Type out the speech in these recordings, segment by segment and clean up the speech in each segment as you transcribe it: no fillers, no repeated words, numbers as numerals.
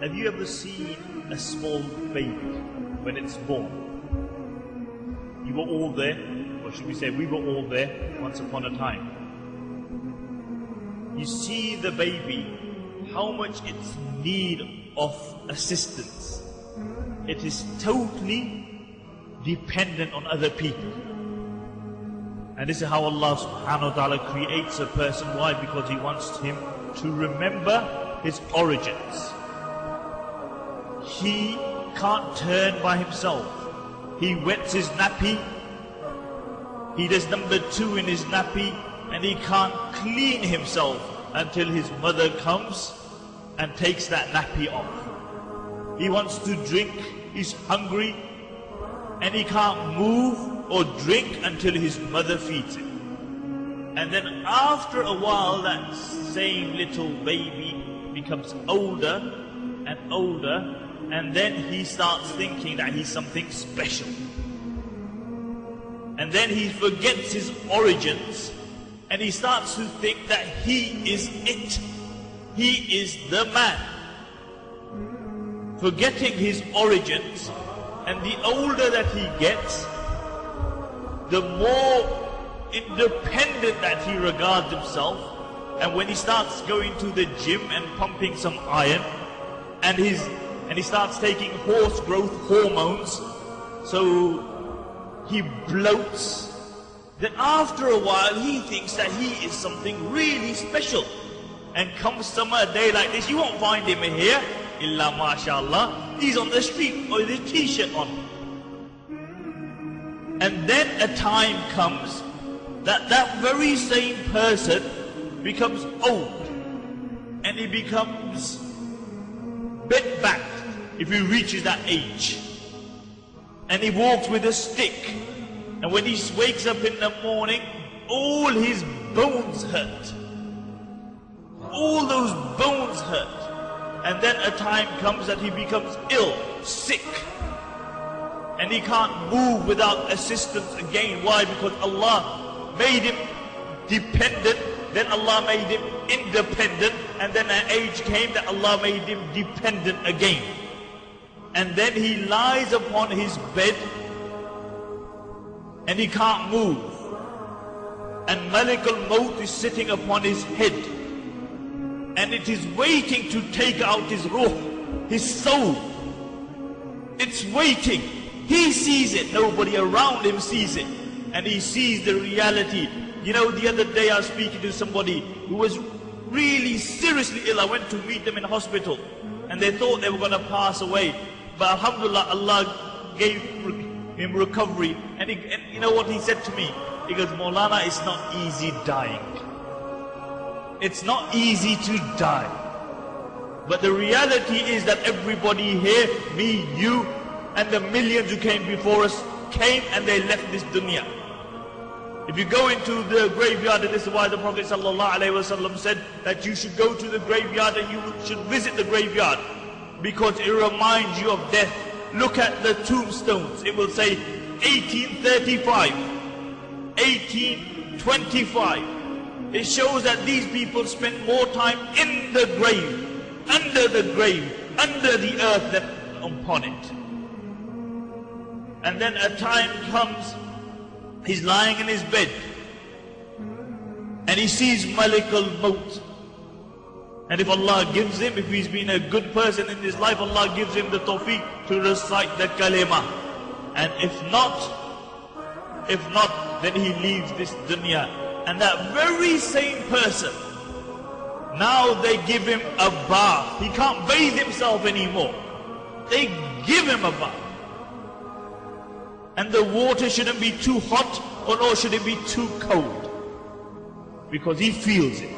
Have you ever seen a small baby when it's born? You were all there, or should we say we were all there once upon a time. You see the baby, how much it's in need of assistance. It is totally dependent on other people. And this is how Allah subhanahu wa ta'ala creates a person. Why? Because He wants him to remember his origins. He can't turn by himself. He wets his nappy. He does number 2 in his nappy, and he can't clean himself until his mother comes and takes that nappy off. He wants to drink, he's hungry, and he can't move or drink until his mother feeds him. And then after a while, that same little baby becomes older and older, and then he starts thinking that he's something special. And then he forgets his origins, and he starts to think that he is it. He is the man. Forgetting his origins, and the older that he gets, the more independent that he regards himself. And when he starts going to the gym and pumping some iron, and he starts taking horse growth hormones, so he bloats, then after a while he thinks that he is something really special. And come summer, a day like this, you won't find him here, illa mashallah, he's on the street with his t-shirt on. And then a time comes that that very same person becomes old, and he becomes bent-backed if he reaches that age. And he walks with a stick, and when he wakes up in the morning, all his bones hurt. All those bones hurt. And then a time comes that he becomes ill, sick, and he can't move without assistance again. Why? Because Allah made him dependent, then Allah made him independent, and then an age came that Allah made him dependent again. And then he lies upon his bed and he can't move, and Malik al-Maut is sitting upon his head, and it is waiting to take out his ruh, his soul. It's waiting. He sees it, nobody around him sees it, and he sees the reality. You know, the other day I was speaking to somebody who was really seriously ill. I went to meet them in hospital, and they thought they were going to pass away. But alhamdulillah, Allah gave him recovery. And you know what he said to me? He goes, Maulana, it's not easy dying. It's not easy to die. But the reality is that everybody here, me, you, and the millions who came before us, came and they left this dunya. If you go into the graveyard, and this is why the Prophet ﷺ said that you should go to the graveyard and you should visit the graveyard, because it reminds you of death. Look at the tombstones. It will say 1835, 1825. It shows that these people spent more time in the grave, under the earth than upon it. And then a time comes, he's lying in his bed, and he sees Malik al-Maut. And if Allah gives him, if he's been a good person in his life, Allah gives him the tawfiq to recite the kalima. And if not, then he leaves this dunya. And that very same person, now they give him a bath. He can't bathe himself anymore. They give him a bath. And the water shouldn't be too hot, or nor should it be too cold, because he feels it.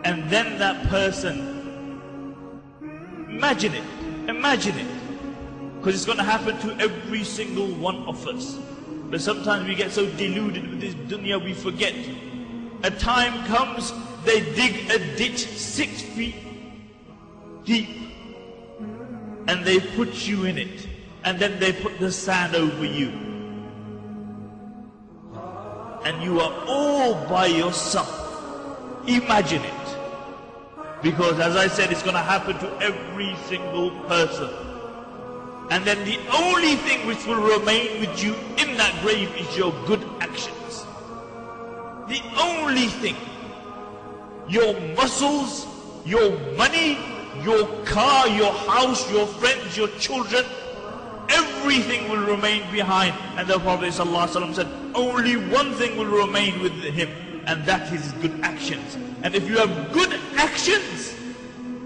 And then that person, imagine it, because it's going to happen to every single one of us. But sometimes we get so deluded with this dunya, we forget. A time comes, they dig a ditch 6 feet deep, and they put you in it, and then they put the sand over you, and you are all by yourself. Imagine it. Because as I said, it's going to happen to every single person. And then the only thing which will remain with you in that grave is your good actions. The only thing. Your muscles, your money, your car, your house, your friends, your children, everything will remain behind. And the Prophet ﷺ said, only one thing will remain with him, and that is his good actions. And if you have good actions,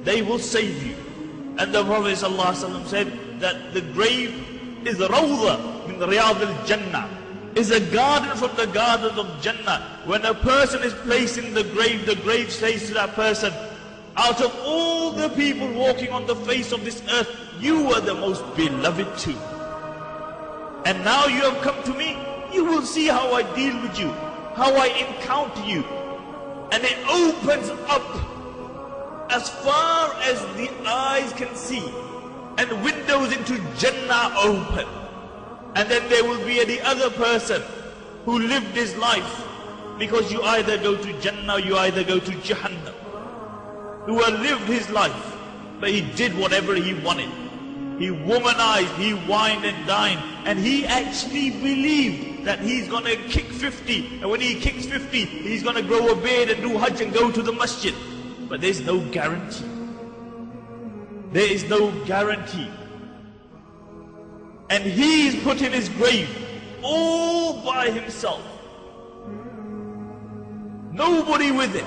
they will save you. And the Prophet ﷺ said that the grave is Rawda min Riyad al-Jannah, is a garden from the gardens of Jannah. When a person is placed in the grave says to that person, out of all the people walking on the face of this earth, you are the most beloved too. And now you have come to me, you will see how I deal with you, how I encounter you. And it opens up as far as the eyes can see, and windows into Jannah open. And then there will be the other person who lived his life, because you either go to Jannah or you either go to Jahannam, who had lived his life, but he did whatever he wanted. He womanized, he wined and dined, and he actually believed that he's going to kick 50, and when he kicks 50, he's going to grow a beard and do Hajj and go to the masjid. But there's no guarantee. There is no guarantee. And he's put in his grave all by himself. Nobody with him.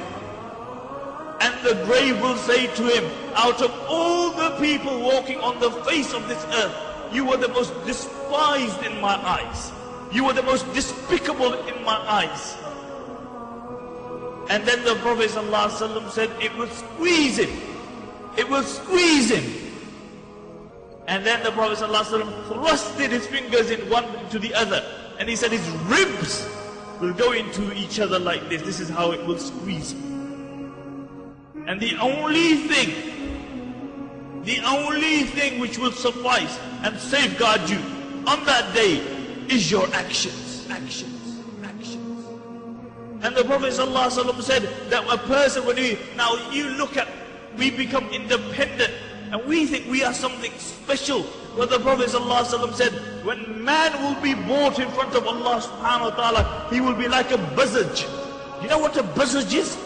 And the grave will say to him, out of all the people walking on the face of this earth, you are the most despised in my eyes. You are the most despicable in my eyes. And then the Prophet ﷺ said, it will squeeze him. It will squeeze him. And then the Prophet ﷺ thrusted his fingers in one to the other. And he said his ribs will go into each other like this. This is how it will squeeze him. And the only thing which will suffice and safeguard you on that day is your actions. Actions. Actions. And the Prophet ﷺ said that a person, now you look at, we become independent and we think we are something special. But the Prophet ﷺ said, when man will be brought in front of Allah subhanahu wa ta'ala, he will be like a buzzard. You know what a buzzard is?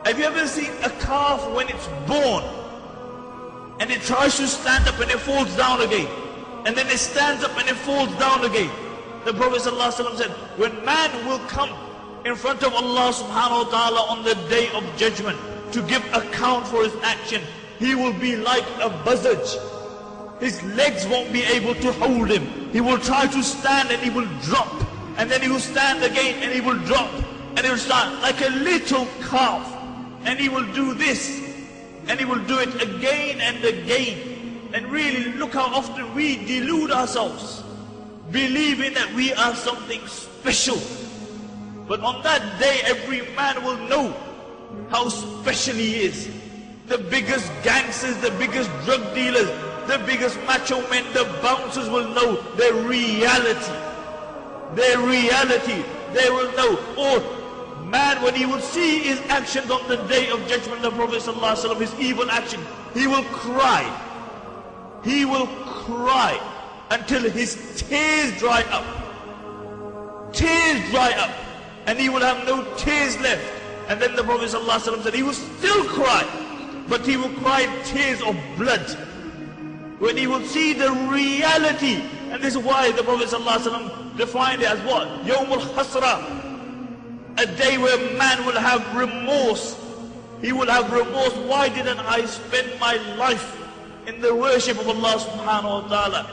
Have you ever seen a calf when it's born and it tries to stand up and it falls down again, and then it stands up and it falls down again? The Prophet ﷺ said, when man will come in front of Allah subhanahu wa ta'ala on the day of judgment to give account for his action, he will be like a buzzard. His legs won't be able to hold him. He will try to stand and he will drop, and then he will stand again and he will drop, and he will stand like a little calf. And he will do this, and he will do it again and again. And really look how often we delude ourselves, believing that we are something special. But on that day, every man will know how special he is. The biggest gangsters, the biggest drug dealers, the biggest macho men, the bouncers will know their reality. Their reality, they will know. Or man, when he will see his actions on the day of judgment, the Prophet ﷺ, his evil action, he will cry. He will cry until his tears dry up. Tears dry up. And he will have no tears left. And then the Prophet ﷺ said he will still cry, but he will cry tears of blood. When he will see the reality. And this is why the Prophet ﷺ defined it as what? Yawmul Hasra. A day where man will have remorse. He will have remorse. Why didn't I spend my life in the worship of Allah subhanahu wa ta'ala?